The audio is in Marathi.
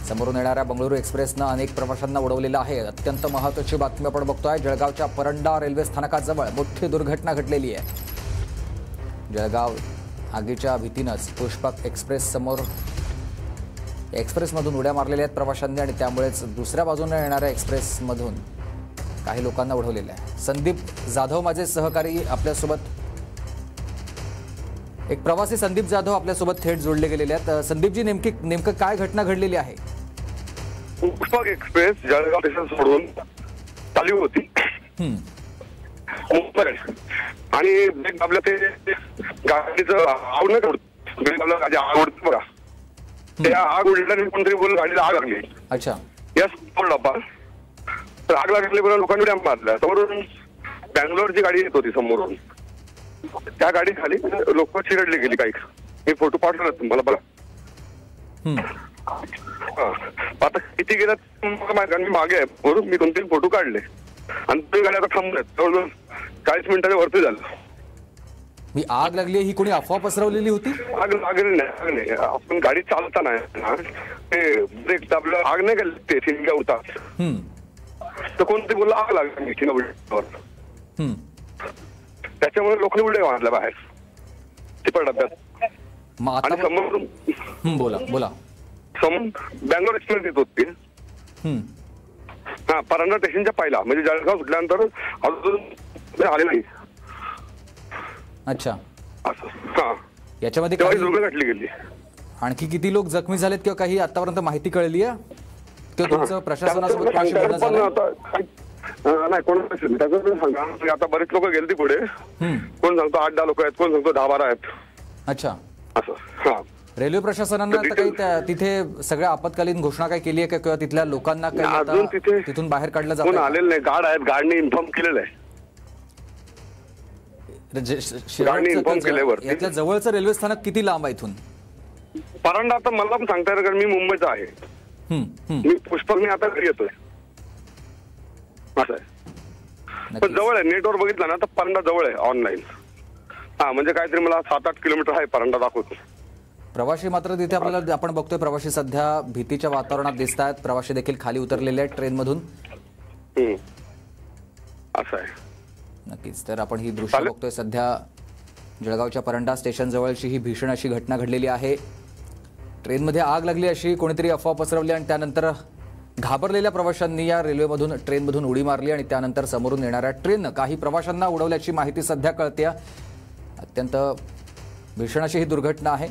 समोरून येणाऱ्या बंगळुरू एक्सप्रेसनं अनेक प्रवाशांना उडवलेलं आहे। अत्यंत महत्त्वाची बातमी आपण बघतोय। जळगावच्या परंडा रेल्वे स्थानकाजवळ मोठी दुर्घटना घडलेली आहे। जळगाव आगीच्या भीतीनंच पुष्पक एक्सप्रेस समोर एक्सप्रेसमधून उड्या मारलेल्या आहेत प्रवाशांनी आणि त्यामुळेच दुसऱ्या बाजूने येणाऱ्या एक्सप्रेसमधून काही लोकांना उडवलेलं आहे। संदीप जाधव माझे सहकारी आपल्यासोबत, एक प्रवासी संदीप जाधव आपल्यासोबत थेट जोडले गेलेले आहेत। संदीपजी, नेमकं काय घटना घडलेली आहे? पुष्पक एक्सप्रेस जळगाव स्टेशन सोडून चालली होती आणि ब्रेक दाबला ते गाडीचं आग नाही करत, ब्रेक दाबला गाडी आग उडते बघा, त्या आग उडल्याने कोणतरी बोलून गाडीला आग लागली। अच्छा, यस डब्बा तर आग लागली बोलून लोकांनी डॅम मारला। समोरून बँगलोरची गाडी येत होती समोरून, त्या गाडी खाली लोक चिरडली गेली काही। मी फोटो पाठवला तुम्हाला बघा। आता किती गेल्यात मी मागे आहे बरोबर, मी 2-3 फोटो काढले आणि ते गाडी आता थांबल्यात जवळजवळ 40 मिनिटाच्या वरती झालं। मी आग लागली ही कोणी अफवा पसरवलेली होती? आग लागली नाही, आपण गाडी चालताना ते ब्रेक दाबलं, आग नाही गेली ते शिंग्या उडतात तर कोणतरी बोललं आग लागली त्याच्यामुळे लोकांनी उड्या मारल्या बाहेर टिपर डब्यात। आणि समोर बोला बँगलोर एक्सप्रेस येत होती परंडा स्टेशनच्या पहिला, म्हणजे जळगाव सुटल्यानंतर अजून आले नाही। अच्छा, असं याच्यामध्ये दुर्घटना घडली गेली। आणखी किती लोक जखमी झालेत किंवा काही आतापर्यंत माहिती कळली आहे किंवा तुमचं प्रशासनासोबत काही बोलणं झालं? नाही, कोण सांगा, आता बरेच लोक गेले पुढे, कोण सांगतो 8-10 लोक आहेत, कोण सांगतो 10-12 आहेत। अच्छा, असं रेल्वे प्रशासनानं आता काही तिथे सगळ्या आपत्कालीन घोषणा काय केली आहे का किंवा तिथल्या लोकांना काही तिथून बाहेर काढलं जातं? कोण आलेलं नाही, गार्ड आहेत, गार्डने इन्फॉर्म केलेलं आहे। यातल्या जवळचं रेल्वे स्थानक किती लांब आहे इथून? परंडा आता मला पण सांगता येईल कारण मी मुंबईचा आहे, मी पुष्पकने आता घरी येतोय असं आहे। पण जवळ आहे, नेटवर बघितलं ना तर परंडा जवळ आहे ऑनलाईन। म्हणजे काहीतरी मला 7-8 किलोमीटर आहे परंडा दाखवतो। प्रवासी मात्र तिथे आपल्याला आपण बघतोय प्रवासी सध्या भीतीच्या वातावरणात दिसत आहेत। प्रवासी देखील खाली उतरलेले आहेत ट्रेनमधून। असं आहे, नक्कीच। तर आपण ही दृश्य बघतोय सध्या जळगावच्या परंडा स्टेशन जवळची ही भीषण अशी घटना घडलेली आहे। ट्रेनमध्ये आग लागली अशी कोणीतरी अफवा पसरवली आणि त्यानंतर घाबरलेल्या प्रवाशांनी या ट्रेनमधून उडी मारली आणि त्यानंतर समोरून येणाऱ्या ट्रेननं काही प्रवाशांना उडवल्याची माहिती सध्या कळते। अत्यंत भीषण अशी ही दुर्घटना आहे।